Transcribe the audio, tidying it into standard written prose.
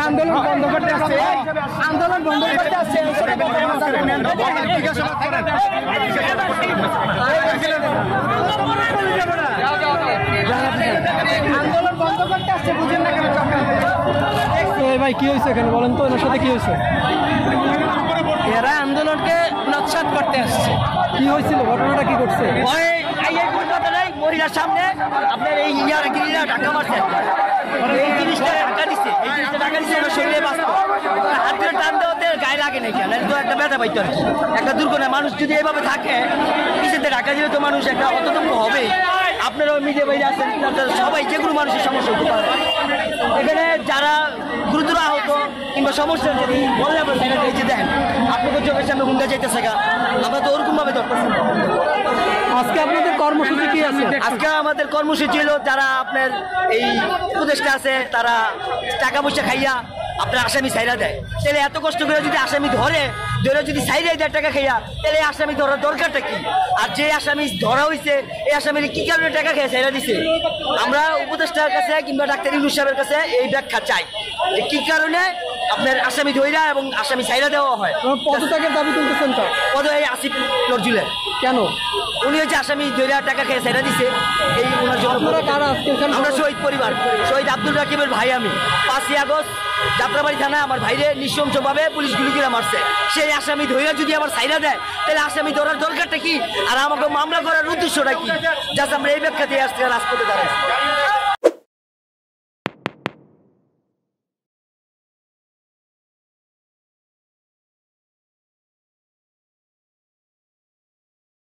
আন্দোলন বন্ধ করতে আসছে, আন্দোলন বন্ধ করতে আসছে। আন্দোলন বন্ধ করতে আসছে, বুঝেন না কেন? ভাই কি হয়েছে এখানে বলেন তো, এর সাথে কি হয়েছে? এরা আন্দোলনকে নকশাত করতে আসছে। কি হয়েছিল, ঘটনাটা কি ঘটছে? মহিলার সামনে আপনার এই গিরিরা ধাক্কা মারছে, এই জিনিসটা ধাক্কা দিচ্ছে, এই জিনিসটা ধাক্কা দিচ্ছে ওরা শরীরে বাঁচত হাত ধরে টান দেওয়াতে গায়ে লাগে নাকি, তো একটা ব্যথা পাইতো আর একটা দুর্ঘটনা। মানুষ যদি এভাবে থাকে পিছনে ধাক্কা দিলে তো মানুষ একটা অততম্য হবে। আপনারাও মিডিয়া বাইরে আছেন, সবাই যে কোনো মানুষের সমস্যা হতে পারে। এখানে যারা গুরুতর আহত কিংবা সমস্যা যদি বললে আমরা সেটা যে দেন আপনাদের চোখের সামনে হুন্ডা যাইতেছে গা, আমরা তো ওরকম ভাবে ধরতেছি। আজকে আপনাদের কর্মসূচি কি আছে? আজকে আমাদের কর্মসূচি হলো যারা আপনার এই উপদেষ্টা আছে তারা টাকা পয়সা খাইয়া আপনার আসামি সাইরা দেয়, তাহলে এত কষ্ট করে যদি আসামি ধরে যদি সাইরাই দেয় টাকা খাইয়া, তাহলে আসামি ধরার দরকারটা কি? আর যে আসামি ধরা হয়েছে এই আসামির কি কারণে টাকা খেয়ে সাইরা দিছে, আমরা উপদেষ্টার কাছে কিংবা ডাক্তার ইউনুস সাহেবের কাছে এই ব্যাখ্যা চাই যে কি কারণে আপনার আসামি ধইরা এবং আসামি সাইরা দেওয়া হয়। পদত্যাগের দাবি তুলতেছেন তো? পদ এই আসিফ নজরুলের। কেন? উনি হচ্ছে আসামি ধইরা টাকা খেয়ে সাইরা দিছে, এই ওনার জন্য। আমরা শহীদ পরিবার, শহীদ আব্দুল রাকিবের ভাই। আমি 5ই আগস্ট যাত্রাবাড়ি থানায় আমার ভাইরে নৃশংসভাবে পুলিশ গুলি করে মারছে, সেই আসামি ধইরা যদি আমার সাইরা দেয় তাহলে আসামি ধরার দরকারটা কি? আর আমাকে মামলা করার উদ্দেশ্যটা কি? জাস্ট আমরা এই ব্যাখ্যা দিয়ে আসছি রাজপথে দাঁড়াই।